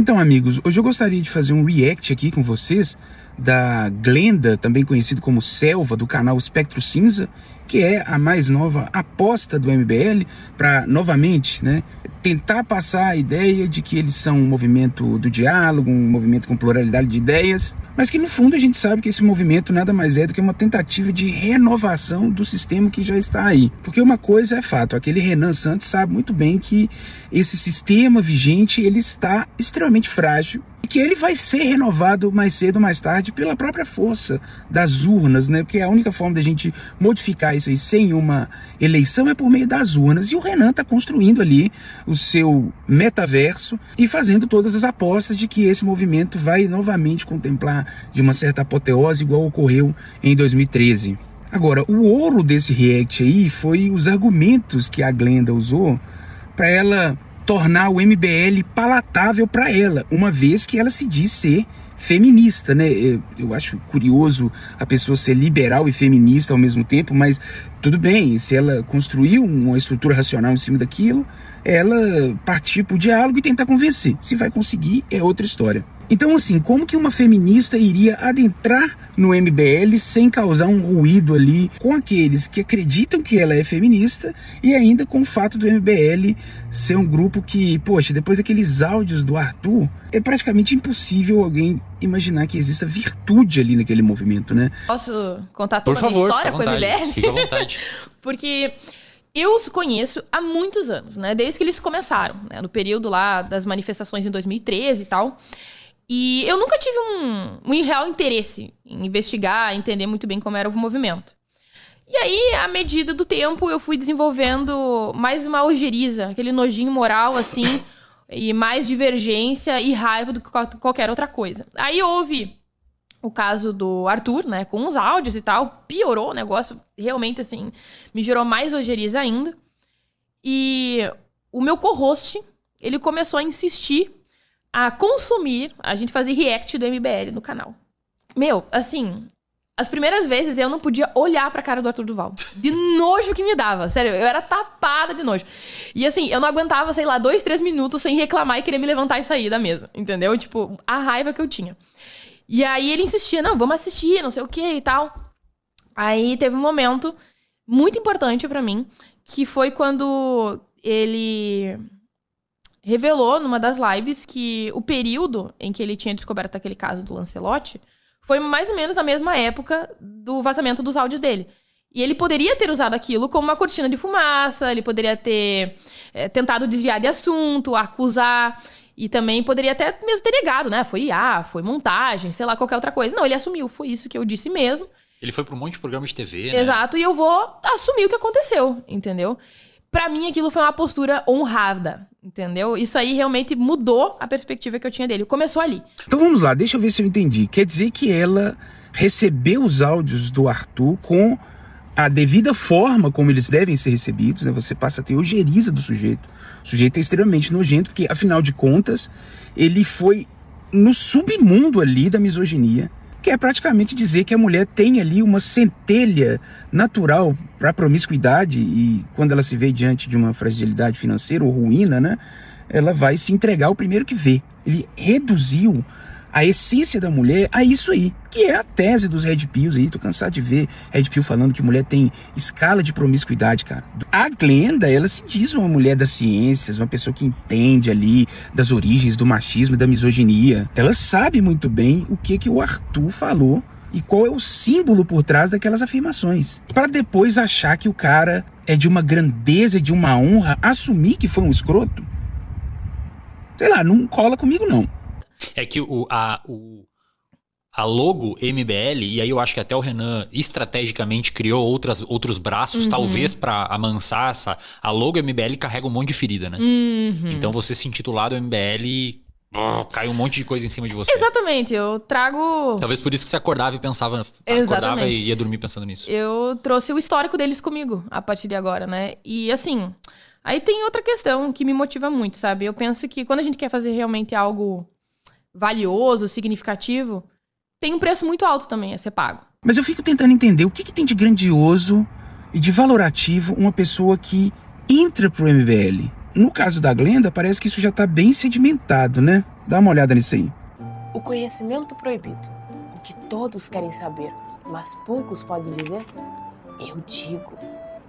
Então, amigos, hoje eu gostaria de fazer um react aqui com vocês da Glenda, também conhecido como Selva, do canal Espectro Cinza, que é a mais nova aposta do MBL para, novamente, né, tentar passar a ideia de que eles são um movimento do diálogo, um movimento com pluralidade de ideias, mas que no fundo a gente sabe que esse movimento nada mais é do que uma tentativa de renovação do sistema que já está aí. Porque uma coisa é fato, aquele Renan Santos sabe muito bem que esse sistema vigente ele está extremamente frágil e que ele vai ser renovado mais cedo ou mais tarde pela própria força das urnas, né? Porque a única forma da gente modificar isso aí sem uma eleição é por meio das urnas. E o Renan está construindo ali o seu metaverso e fazendo todas as apostas de que esse movimento vai novamente contemplar de uma certa apoteose igual ocorreu em 2013. Agora, o ouro desse react aí foi os argumentos que a Glenda usou para ela tornar o MBL palatável para ela, uma vez que ela se diz ser feminista, né? Eu acho curioso a pessoa ser liberal e feminista ao mesmo tempo, mas tudo bem, se ela construiu uma estrutura racional em cima daquilo, ela partir para o diálogo e tentar convencer. Se vai conseguir, é outra história. Então, assim, como que uma feminista iria adentrar no MBL sem causar um ruído ali com aqueles que acreditam que ela é feminista e ainda com o fato do MBL ser um grupo que, poxa, depois daqueles áudios do Arthur, é praticamente impossível alguém imaginar que exista virtude ali naquele movimento, né? Posso contar toda a minha história com o MBL? Fica à vontade. Porque eu os conheço há muitos anos, né? Desde que eles começaram, né? No período lá das manifestações em 2013 e tal. E eu nunca tive um real interesse em investigar, entender muito bem como era o movimento. E aí, à medida do tempo, eu fui desenvolvendo mais uma ojeriza, aquele nojinho moral, assim, e mais divergência e raiva do que qualquer outra coisa. Aí houve o caso do Arthur, né, com os áudios e tal, piorou o negócio, realmente, assim, me gerou mais ojeriza ainda. E o meu co-host, ele começou a insistir a consumir, a gente fazia react do MBL no canal. Meu, assim, as primeiras vezes eu não podia olhar pra cara do Arthur Duval. De nojo que me dava, sério, eu era tapada de nojo. E assim, eu não aguentava, sei lá, 2, 3 minutos sem reclamar e querer me levantar e sair da mesa, entendeu? Tipo, a raiva que eu tinha. E aí ele insistia, não, vamos assistir, não sei o que e tal. Aí teve um momento muito importante pra mim, que foi quando ele revelou numa das lives que o período em que ele tinha descoberto aquele caso do Lancelotti foi mais ou menos na mesma época do vazamento dos áudios dele. E ele poderia ter usado aquilo como uma cortina de fumaça, ele poderia ter tentado desviar de assunto, acusar, e também poderia até mesmo ter negado, né? Foi IA, foi montagem, sei lá, qualquer outra coisa. Não, ele assumiu, foi isso que eu disse mesmo. Ele foi pra um monte de programa de TV, né? Exato, e eu vou assumir o que aconteceu, entendeu? Pra mim, aquilo foi uma postura honrada, entendeu? Isso aí realmente mudou a perspectiva que eu tinha dele. Começou ali. Então vamos lá, deixa eu ver se eu entendi. Quer dizer que ela recebeu os áudios do Arthur com a devida forma como eles devem ser recebidos, né? Você passa a ter ojeriza do sujeito. O sujeito é extremamente nojento, porque, afinal de contas, ele foi no submundo ali da misoginia, que é praticamente dizer que a mulher tem ali uma centelha natural para a promiscuidade e quando ela se vê diante de uma fragilidade financeira ou ruína, né, ela vai se entregar o primeiro que vê. Ele reduziu a essência da mulher a isso aí, que é a tese dos Red Pills aí. Tô cansado de ver Red Pill falando que mulher tem escala de promiscuidade, cara. A Glenda, ela se diz uma mulher das ciências, uma pessoa que entende ali das origens do machismo e da misoginia. Ela sabe muito bem o que o Arthur falou e qual é o símbolo por trás daquelas afirmações. Para depois achar que o cara é de uma grandeza, de uma honra, assumir que foi um escroto. Sei lá, não cola comigo não. É que a logo MBL, e aí eu acho que até o Renan estrategicamente criou outros braços, talvez para amansar a logo MBL carrega um monte de ferida, né? Então você se intitulado MBL, cai um monte de coisa em cima de você. Exatamente, eu trago... Talvez por isso que você acordava e pensava, acordava e ia dormir pensando nisso. Eu trouxe o histórico deles comigo a partir de agora, né? E assim, aí tem outra questão que me motiva muito, sabe? Eu penso que quando a gente quer fazer realmente algo valioso, significativo, tem um preço muito alto também a ser pago. Mas eu fico tentando entender o que tem de grandioso e de valorativo uma pessoa que entra pro MBL. No caso da Glenda, parece que isso já tá bem sedimentado, né? Dá uma olhada nisso aí. O conhecimento proibido, o que todos querem saber, mas poucos podem dizer, eu digo.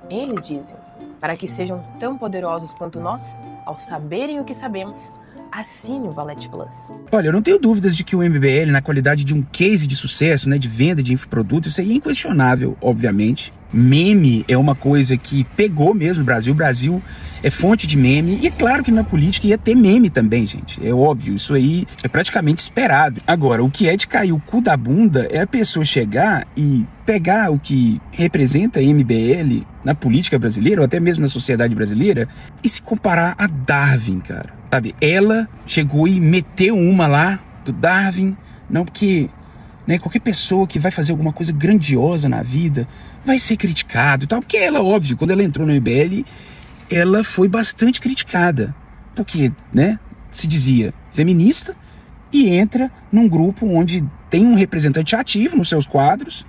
Eles dizem, para que sejam tão poderosos quanto nós, ao saberem o que sabemos, assine o Valete Plus. Olha, eu não tenho dúvidas de que o MBL, na qualidade de um case de sucesso, né, de venda de infoproduto, isso aí é inquestionável, obviamente. Meme é uma coisa que pegou mesmo o Brasil. O Brasil é fonte de meme. E é claro que na política ia ter meme também, gente. É óbvio, isso aí é praticamente esperado. Agora, o que é de cair o cu da bunda é a pessoa chegar e pegar o que representa a MBL na política brasileira, ou até mesmo na sociedade brasileira, e se comparar a Darwin, cara. Sabe? Ela chegou e meteu uma lá do Darwin, não porque... né, qualquer pessoa que vai fazer alguma coisa grandiosa na vida vai ser criticado e tal, porque ela, óbvio, quando ela entrou no MBL, ela foi bastante criticada, porque, né, se dizia feminista e entra num grupo onde tem um representante ativo nos seus quadros,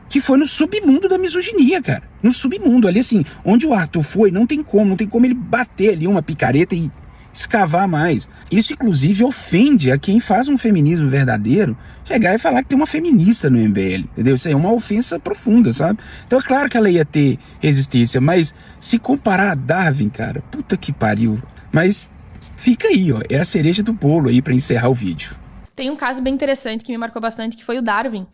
que foi no submundo da misoginia, cara, no submundo, ali assim, onde o Arthur foi, não tem como ele bater ali uma picareta e escavar mais. Isso, inclusive, ofende a quem faz um feminismo verdadeiro chegar e falar que tem uma feminista no MBL, entendeu? Isso aí é uma ofensa profunda, sabe? Então é claro que ela ia ter resistência, mas se comparar a Darwin, cara, puta que pariu. Mas fica aí, ó, é a cereja do bolo aí pra encerrar o vídeo. Tem um caso bem interessante que me marcou bastante, que foi o Darwin.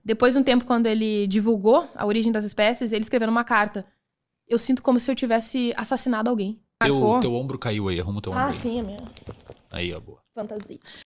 Depois de um tempo, quando ele divulgou a origem das espécies, ele escreveu numa carta: eu sinto como se eu tivesse assassinado alguém. Teu ombro caiu aí, arruma teu ombro. Ah, aí. sim, é minha Aí, ó, boa. fantasia.